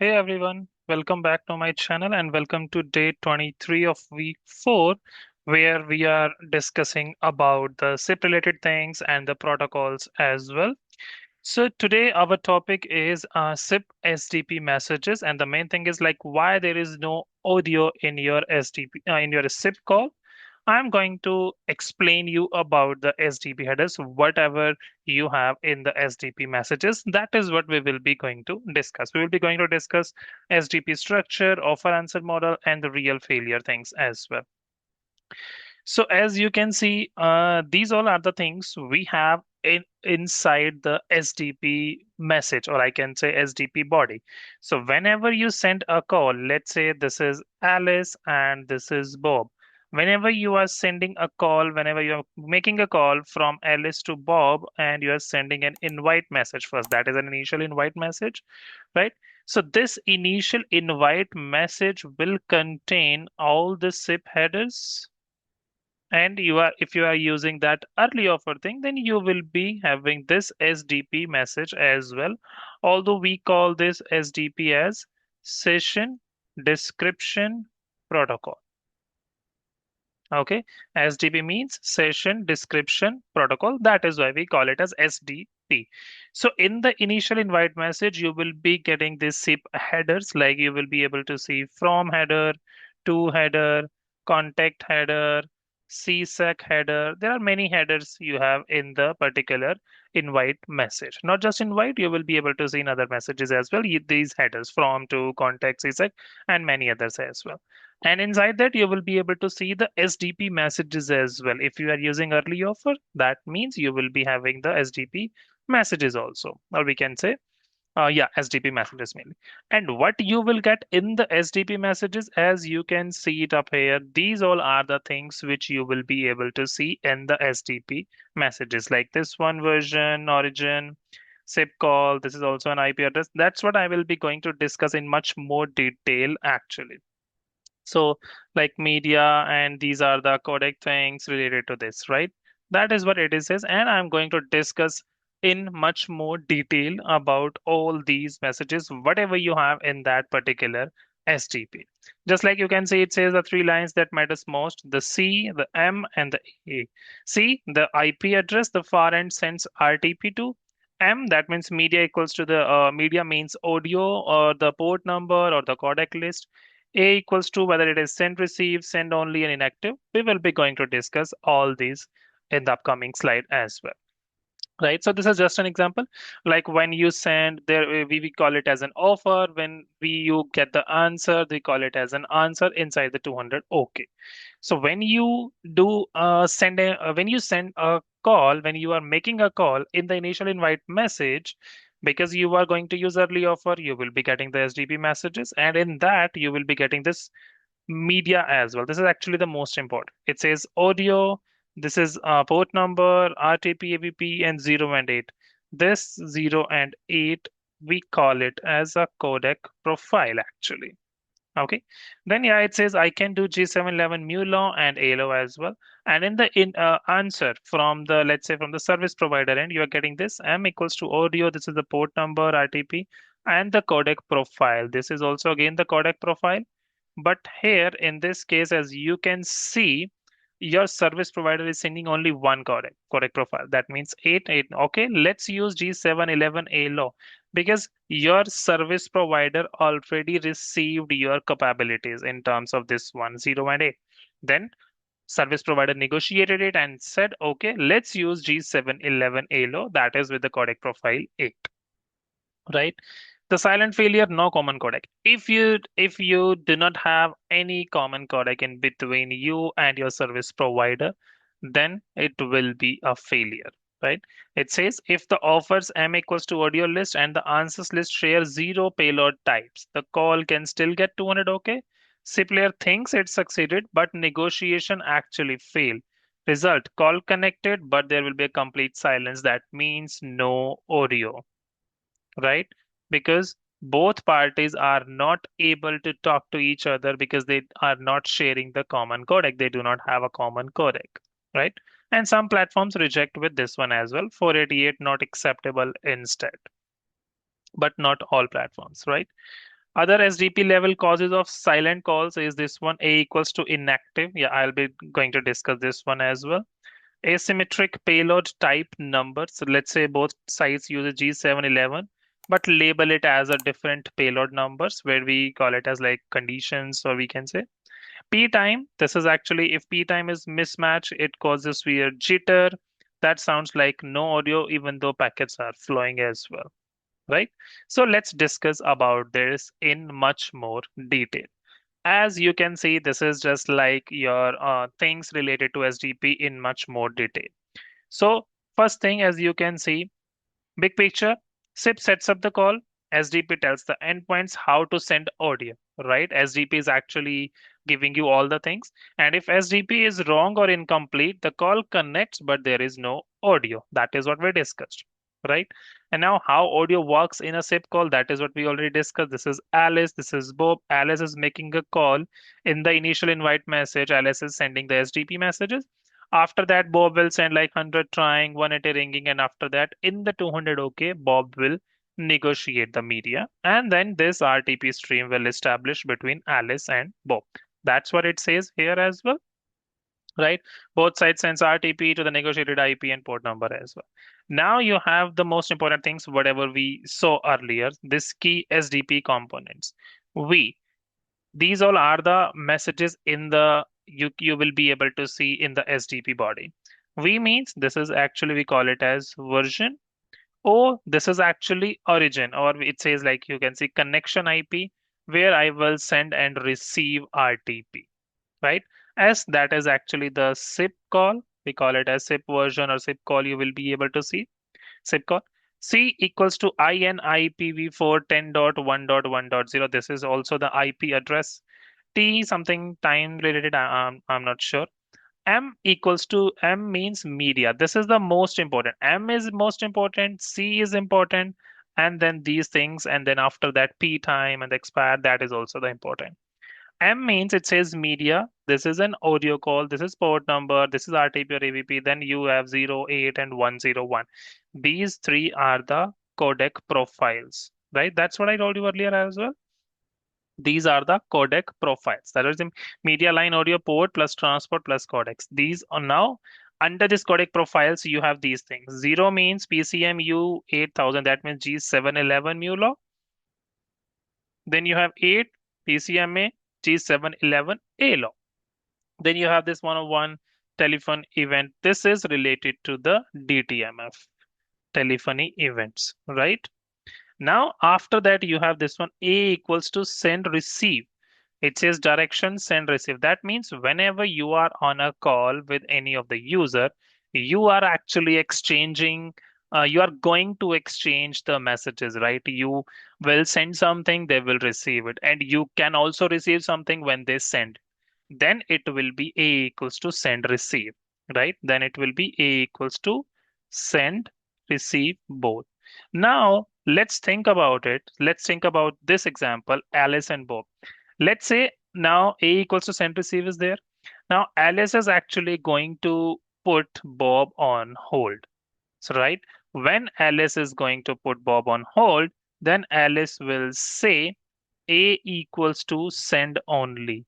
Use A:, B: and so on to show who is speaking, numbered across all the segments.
A: Hey everyone, welcome back to my channel and welcome to day 23 of week 4 where we are discussing about the SIP related things and the protocols as well. So today our topic is SIP SDP messages and the main thing is like why there is no audio in your SDP in your SIP call. I'm going to explain you about the SDP headers, whatever you have in the SDP messages. That is what we will be going to discuss. We will be going to discuss SDP structure, offer answer model, and the real failure things as well. So as you can see, these all are the things we have inside the SDP message, or I can say SDP body. So whenever you send a call, let's say this is Alice and this is Bob. Whenever you are sending a call, whenever you're making a call from Alice to Bob and you are sending an invite message first, that is an initial invite message, right? So this initial invite message will contain all the SIP headers, and you are if you are using that early offer thing, then you will be having this SDP message as well, although we call this SDP as session description protocol. Okay, SDP means session description protocol, that is why we call it as SDP. So in the initial invite message you will be getting these SIP headers, like you will be able to see from header, to header, contact header, CSEC header. There are many headers you have in the particular invite message. Not just invite, you will be able to see in other messages as well these headers from, to, contact, CSEC, and many others as well. And inside that, you will be able to see the SDP messages as well. If you are using early offer, that means you will be having the SDP messages also, or we can say, yeah, SDP messages mainly. And what you will get in the SDP messages, as you can see it up here, these all are the things which you will be able to see in the SDP messages, like this one version, origin, SIP call. This is also an IP address. That's what I will be going to discuss in much more detail actually. So, like media, and these are the codec things related to this, right? That is what it is, and I'm going to discuss in much more detail about all these messages, whatever you have in that particular SDP. Just like you can see, it says the three lines that matters most: the C, the M, and the A. C, the IP address, the far end sends RTP to. M, that means media equals to the media means audio or the port number or the codec list. A equals to whether it is send, receive, send only, and inactive. We will be going to discuss all these in the upcoming slide as well. Right, so this is just an example. Like when you send there, we call it as an offer. When you get the answer, we call it as an answer inside the 200. Okay. So when you do when you send a call, when you are making a call in the initial invite message, because you are going to use early offer, you will be getting the SDP messages, and in that you will be getting this media as well. This is actually the most important. It says audio. This is port number, RTP, ABP, and 0 and 8. This 0 and 8, we call it as a codec profile actually. Okay, then yeah, it says I can do G711 MULO and ALO as well. And in the answer from the, let's say from the service provider end, you are getting this M equals to audio. This is the port number, RTP, and the codec profile. This is also again the codec profile. But here in this case, as you can see, your service provider is sending only one codec profile. That means 8, 8. Okay, let's use G711 ALO because your service provider already received your capabilities in terms of this 1, 0, and 8. Then service provider negotiated it and said, okay, let's use G711 ALO, that is with the codec profile 8, right? The silent failure, no common codec. If you do not have any common codec in between you and your service provider, then it will be a failure, right? It says if the offers M equals to audio list and the answers list share 0 payload types, the call can still get 200. Okay. C player thinks it succeeded, but negotiation actually failed. Result, call connected, but there will be a complete silence. That means no audio, right? Because both parties are not able to talk to each other because they are not sharing the common codec. They do not have a common codec, right? And some platforms reject with this one as well. 488 not acceptable instead, but not all platforms, right? Other SDP level causes of silent calls is this one, A equals to inactive. Yeah, I'll be going to discuss this one as well. Asymmetric payload type number. So let's say both sites use a G711, but label it as a different payload numbers where we call it as like conditions, or we can say P time. This is actually if P time is mismatch, it causes weird jitter. That sounds like no audio, even though packets are flowing as well, right? So let's discuss about this in much more detail. As you can see, this is just like your things related to SDP in much more detail. So first thing, as you can see, big picture, SIP sets up the call. SDP tells the endpoints how to send audio, right? SDP is actually giving you all the things. And if SDP is wrong or incomplete, the call connects, but there is no audio. That is what we discussed, right? And now how audio works in a SIP call, that is what we already discussed. This is Alice, this is Bob. Alice is making a call. In the initial invite message, Alice is sending the SDP messages. After that, Bob will send like 100 trying, 180 ringing, and after that, in the 200 OK, Bob will negotiate the media. And then this RTP stream will establish between Alice and Bob. That's what it says here as well, right? Both sides sends RTP to the negotiated IP and port number as well. Now you have the most important things, whatever we saw earlier, this key SDP components. We These all are the messages in the you will be able to see in the SDP body. V means this is actually we call it as version. O, this is actually origin, or it says like you can see connection IP where I will send and receive RTP, right? S, that is actually the SIP call. We call it as SIP version or SIP call. You will be able to see SIP call. C equals to INIPv4 10.1.1.0. This is also the IP address. T something time related, I'm not sure. M equals to M means media. This is the most important. M is most important, C is important, and then these things, and then after that P time and expire, that is also the important. M means it says media. This is an audio call. This is port number. This is RTP or AVP. Then you have 08 and 101. These three are the codec profiles, right? That's what I told you earlier as well. These are the codec profiles. That is the media line audio port plus transport plus codecs. These are now under this codec profiles, you have these things. 0 means PCMU 8000. That means G711 MULO. Then you have 8 PCMA G711 ALO. Then you have this 101 telephone event. This is related to the DTMF, telephony events, right? Now, after that, you have this one A equals to send receive. It says direction send receive. That means whenever you are on a call with any of the user, you are actually exchanging, you are going to exchange the messages, right? You will send something, they will receive it. And you can also receive something when they send. Then it will be A equals to send receive, right? Then it will be A equals to send receive both. Now, let's think about it. Let's think about this example, Alice and Bob. Let's say now A equals to send receive is there. Now Alice is actually going to put Bob on hold. So, right, when Alice is going to put Bob on hold, then Alice will say A equals to send only,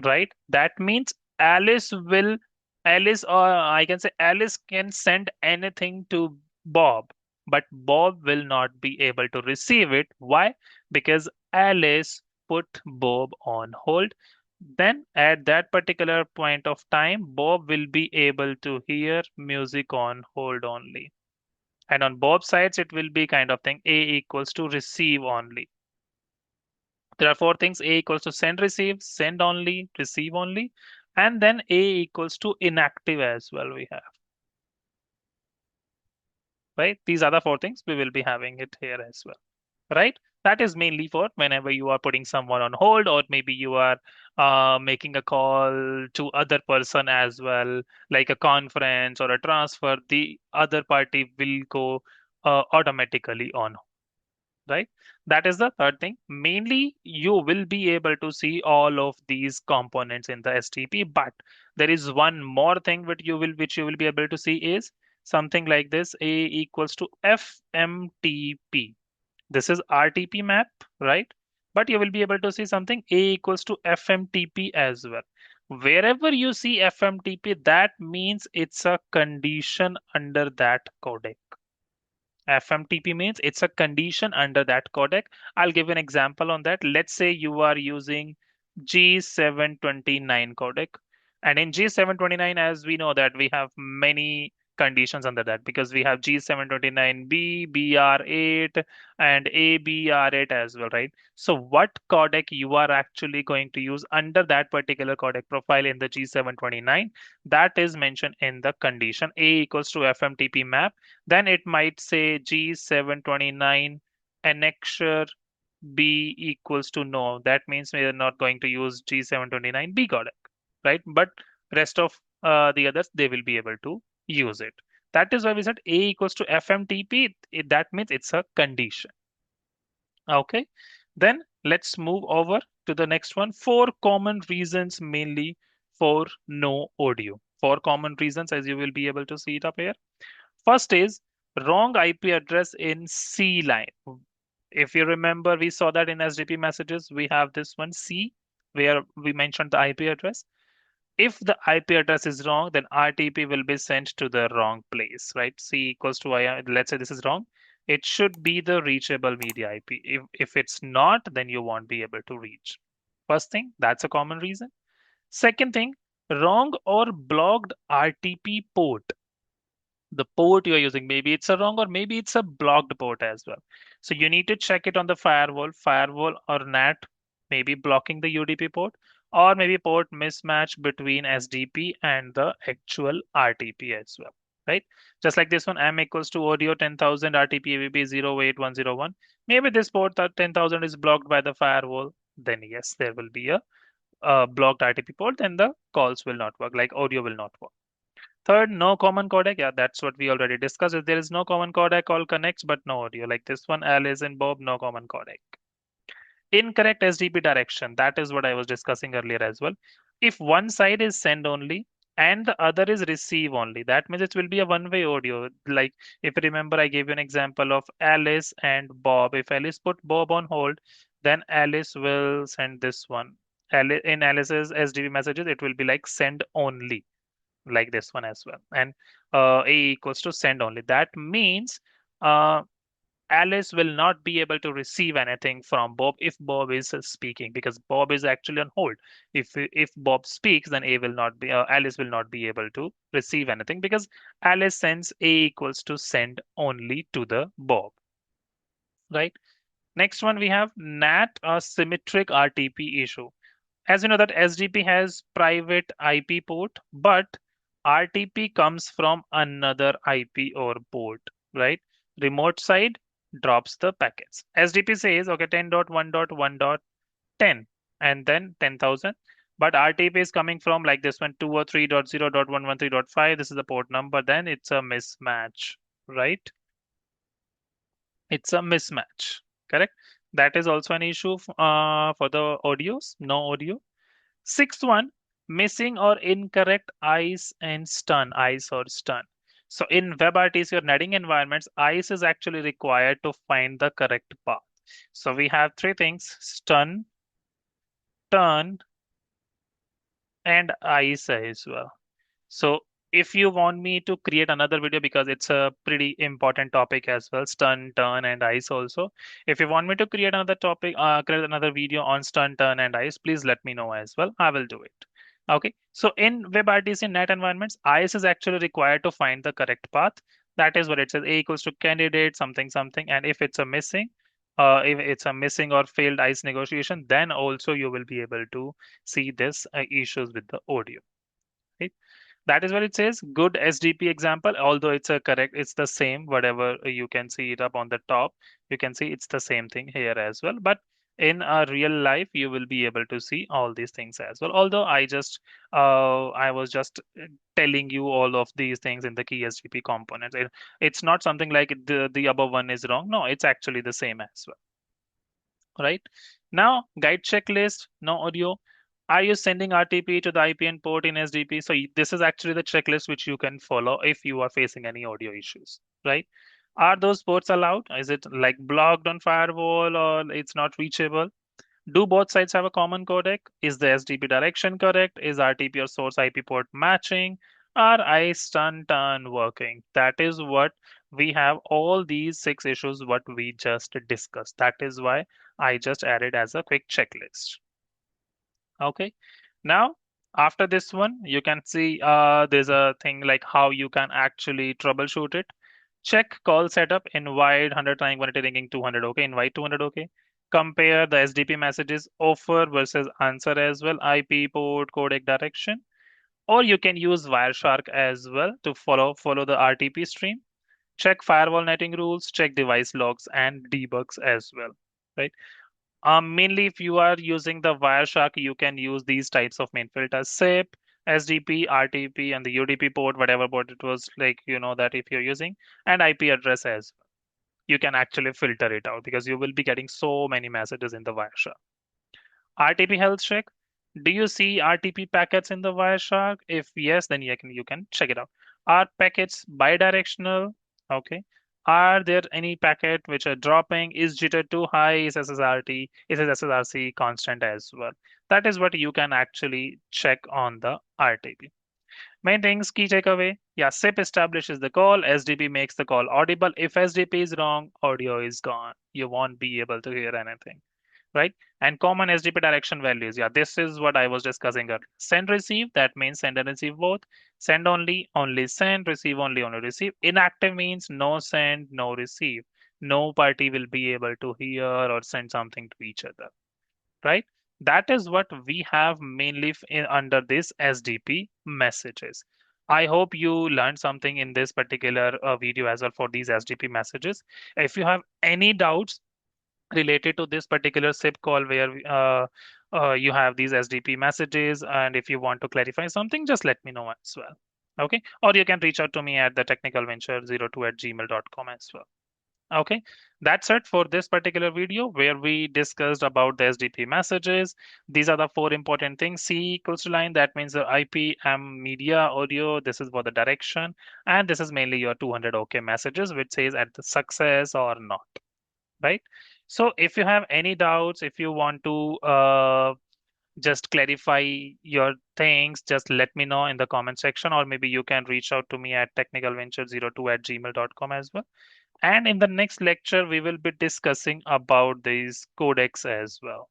A: right? That means Alice, or I can say Alice can send anything to Bob, but Bob will not be able to receive it. Why? Because Alice put Bob on hold. Then at that particular point of time, Bob will be able to hear music on hold only. And on Bob's sides, it will be kind of thing A equals to receive only. There are four things: A equals to send receive, send only, receive only, and then A equals to inactive as well we have, right? These are the four things we will be having it here as well, right? That is mainly for whenever you are putting someone on hold, or maybe you are making a call to other person as well, like a conference or a transfer, the other party will go automatically on, right? That is the third thing. Mainly, you will be able to see all of these components in the SDP, but there is one more thing which you will be able to see is something like this: A equals to FMTP. This is RTP map, right? but you will be able to see something A equals to FMTP as well. Wherever you see FMTP, that means it's a condition under that codec. FMTP means it's a condition under that codec. I'll give an example on that. Let's say you are using G729 codec. And in G729, as we know that we have many conditions under that because we have G729B, BR8, and ABR8 as well, right? So what codec you are actually going to use under that particular codec profile in the G729, that is mentioned in the condition A equals to FMTP map. Then it might say G729 annexure B equals to no. That means we are not going to use G729B codec, right? But rest of the others, they will be able to use it. That is why we said A equals to FMTP. That means it's a condition. Okay. Then let's move over to the next one. Four common reasons mainly for no audio. Four common reasons, as you will be able to see it up here. First is wrong IP address in C line. If you remember, we saw that in SDP messages, we have this one C where we mentioned the IP address. If the IP address is wrong, then RTP will be sent to the wrong place, right? C equals to I, let's say this is wrong. It should be the reachable media IP. If it's not, then you won't be able to reach. First thing, that's a common reason. Second thing, wrong or blocked RTP port. The port you're using, maybe it's a wrong or maybe it's a blocked port as well. So you need to check it on the firewall or NAT, maybe blocking the UDP port, or maybe port mismatch between SDP and the actual RTP as well, right? Just like this one, M equals to audio 10,000 RTP AVP 08101. Maybe this port 10,000 is blocked by the firewall. Then yes, there will be a blocked RTP port, then the calls will not work, like audio will not work. Third, no common codec. Yeah, that's what we already discussed. If there is no common codec, all connects, but no audio. Like this one, Alice and Bob, no common codec. Incorrect SDP direction. That is what I was discussing earlier as well. If one side is send only and the other is receive only, that means it will be a one-way audio. Like if you remember, I gave you an example of Alice and Bob. If Alice put Bob on hold, then Alice will send this one. In Alice's SDP messages, it will be like send only, like this one as well. And A equals to send only. That means uh, Alice will not be able to receive anything from Bob if Bob is speaking, because Bob is actually on hold. If Bob speaks, then A will not be Alice will not be able to receive anything because Alice sends A equals to send only to the Bob, right? Next one we have NAT asymmetric RTP issue. As you know that SDP has private IP port, but RTP comes from another IP or port, right? Remote side drops the packets. SDP says, okay, 10.1.1.10 and then 10,000. But RTP is coming from like this one, 203.0.113.5. This is the port number. Then it's a mismatch, right? It's a mismatch, correct? That is also an issue for the audios, no audio. Sixth one, missing or incorrect ICE and stun, ICE or stun. So in WebRTC or netting environments, ICE is actually required to find the correct path. So we have three things: stun, turn, and ICE as well. So if you want me to create another video, because it's a pretty important topic as well, stun, turn, and ice also. If you want me to create another topic, create another video on stun, turn, and ice, please let me know as well. I will do it. Okay. So in WebRTC net environments, ice is actually required to find the correct path. That is what it says: A equals to candidate something something. And if it's a missing or failed ice negotiation, then also you will be able to see this issues with the audio. Right? That is what it says. Good SDP example, although it's the same, whatever you can see it up on the top, you can see it's the same thing here as well. But in a real life, you will be able to see all these things as well. Although I was just telling you all of these things in the key SDP components. It's not something like the above one is wrong. No, it's actually the same as well, right? Now, guide checklist, no audio. Are you sending RTP to the IPN port in SDP? So this is actually the checklist which you can follow if you are facing any audio issues, right? Are those ports allowed? Is it like blocked on firewall or it's not reachable? Do both sides have a common codec? Is the SDP direction correct? Is RTP or source IP port matching? Are I stun turn working? That is what we have, all these 6 issues what we just discussed. That is why I just added as a quick checklist. Okay. Now, after this one, you can see there's a thing like how you can actually troubleshoot it. Check call setup, invite 100 trying 180 ringing 200. Okay, invite 200. Okay. Compare the SDP messages, offer versus answer as well, IP port, codec direction. Or you can use Wireshark as well to follow the RTP stream. Check firewall netting rules, check device logs and debugs as well. Right. Mainly, if you are using the Wireshark, you can use these types of main filters: SIP, SDP, RTP, and the UDP port, whatever port it was, like you know that if you're using, and IP address as well. You can actually filter it out because you will be getting so many messages in the Wireshark. RTP health check. Do you see RTP packets in the Wireshark? If yes, then you can check it out. Are packets bidirectional? Okay. Are there any packet which are dropping? Is jitter too high? Is SSRT? Is SSRC constant as well? That is what you can actually check on the RTP. Main things, key takeaway. Yeah, SIP establishes the call. SDP makes the call audible. If SDP is wrong, audio is gone. You won't be able to hear anything, right? And common SDP direction values. Yeah, this is what I was discussing earlier. Send receive, that means send and receive both. Send only, only send. Receive only, only receive. Inactive means no send, no receive. No party will be able to hear or send something to each other, right? That is what we have mainly under this SDP messages. I hope you learned something in this particular video as well for these SDP messages. If you have any doubts related to this particular SIP call where you have these SDP messages, and if you want to clarify something, just let me know as well. Okay. Or you can reach out to me at the technicalventure02@gmail.com as well. Okay, that's it for this particular video where we discussed about the SDP messages. These are the 4 important things. C equals to line, that means the IP, M, media, audio. This is for the direction. And this is mainly your 200 OK messages, which says at the success or not, right? So if you have any doubts, if you want to just clarify your things, just let me know in the comment section, or maybe you can reach out to me at technicalventure02@gmail.com as well. And in the next lecture, we will be discussing about these codecs as well,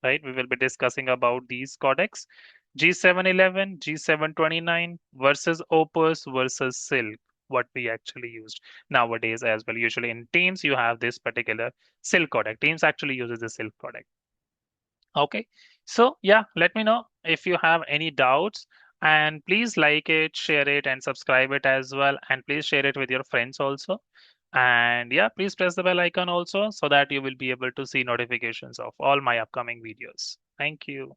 A: right? We will be discussing about these codecs, G711, G729 versus Opus versus Silk, what we actually used nowadays as well. Usually in Teams, you have this particular Silk codec. Teams actually uses the Silk codec. Okay. So yeah, let me know if you have any doubts, and please like it, share it, and subscribe it as well. And please share it with your friends also. And yeah, please press the bell icon also so that you will be able to see notifications of all my upcoming videos. Thank you.